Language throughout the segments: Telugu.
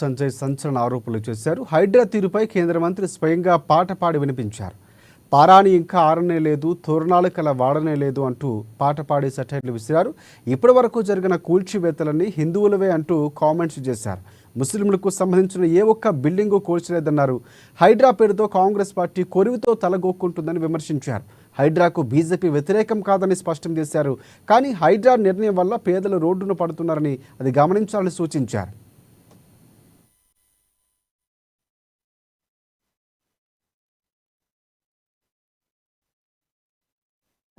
సంజయ్ సంచలన ఆరోపణలు చేశారు. హైడ్రా తీరుపై కేంద్ర మంత్రి స్వయంగా పాట పాడి వినిపించారు. పారాని ఇంకా ఆరనే లేదు, తోరణాలు కల వాడనే లేదు అంటూ పాట పాడి సెటైర్లు విసిరారు. ఇప్పటి వరకు జరిగిన కూల్చివేతలన్నీ హిందువులవే అంటూ కామెంట్స్ చేశారు. ముస్లింలకు సంబంధించిన ఏ ఒక్క బిల్డింగు కూల్చలేదన్నారు. హైడ్రా పేరుతో కాంగ్రెస్ పార్టీ కొరివితో తలగొక్కుంటుందని విమర్శించారు. హైడ్రాకు బీజేపీ వ్యతిరేకం కాదని స్పష్టం చేశారు. కానీ హైడ్రా నిర్ణయం వల్ల పేదలు రోడ్డున పడుతున్నారని అది గమనించాలని సూచించారు.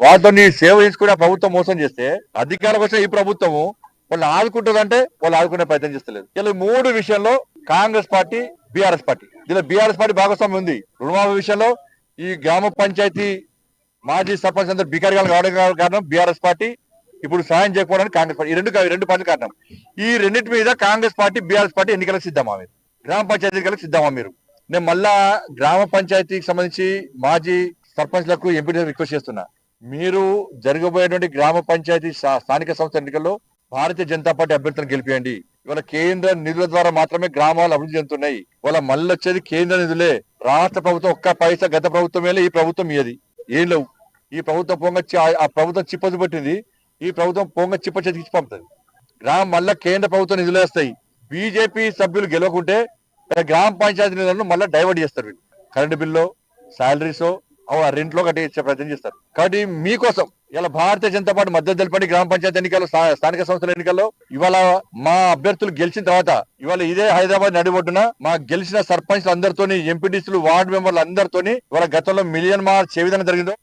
వాళ్ళతో సేవ చేసుకుని ప్రభుత్వం మోసం చేస్తే అధికారం వచ్చిన ఈ ప్రభుత్వము వాళ్ళు ఆదుకుంటుందంటే వాళ్ళు ఆదుకునే ప్రయత్నం చేస్తలేదు. ఇలా 3 విషయంలో కాంగ్రెస్ పార్టీ, బీఆర్ఎస్ పార్టీ, దీనిలో బీఆర్ఎస్ పార్టీ భాగస్వామ్యం ఉంది. రుణమాఫీ విషయంలో ఈ గ్రామ పంచాయతీ మాజీ సర్పంచ్ అందరూ బికారిగాలు కావడం కారణం బీఆర్ఎస్ పార్టీ, ఇప్పుడు సాయం చేయకపోవడానికి కాంగ్రెస్ పార్టీ. ఈ రెండు పార్టీలు కారణం. ఈ రెండింటి మీద కాంగ్రెస్ పార్టీ, బీఆర్ఎస్ పార్టీ ఎన్నికలకు సిద్ధమా? మీరు గ్రామ పంచాయతీ ఎన్నికలకు సిద్ధమా? మీరు నేను మళ్ళా గ్రామ పంచాయతీకి సంబంధించి మాజీ సర్పంచ్లకు ఎంపీ రిక్వెస్ట్ చేస్తున్నా, మీరు జరగబోయేటువంటి గ్రామ పంచాయతీ స్థానిక సంస్థ ఎన్నికల్లో భారతీయ జనతా పార్టీ అభ్యర్థులను గెలిపియండి. ఇవాళ కేంద్ర నిధుల ద్వారా మాత్రమే గ్రామాలు అభివృద్ధి చెందుతున్నాయి. ఇవాళ మళ్ళీ వచ్చేది కేంద్ర నిధులే. రాష్ట్ర ప్రభుత్వం ఒక్క పైసా గత ప్రభుత్వం ఈ ప్రభుత్వం ఏది ఏం లేవు. ఈ ప్రభుత్వం పొంగ ఆ ప్రభుత్వం చిప్పది పట్టింది. ఈ ప్రభుత్వం పొంగ చిప్ప చేతికి పంపుతుంది. మళ్ళా కేంద్ర ప్రభుత్వం నిధులు వేస్తాయి. బీజేపీ సభ్యులు గెలవకుంటే గ్రామ పంచాయతీ నిధులను మళ్ళీ డైవర్ట్ చేస్తారు. వీళ్ళు కరెంటు బిల్లో, శాలరీసో రెంట్లో కట్టి ఇచ్చే ప్రయత్నం చేస్తారు. కాబట్టి మీకోసం ఇలా భారతీయ జనతా పార్టీ మద్దతు తెలపండి. గ్రామ పంచాయతీ ఎన్నికల్లో, స్థానిక సంస్థల ఎన్నికల్లో ఇవాళ మా అభ్యర్థులు గెలిచిన తర్వాత ఇవాళ ఇదే హైదరాబాద్ నడిబొడ్డున మా గెలిచిన సర్పంచ్లు అందరితోని, ఎంపీటీసీలు, వార్డు మెంబర్లు అందరితోని ఇవాళ గతంలో మిలియన్ మార్చ్ ఏ విధంగా జరిగిందో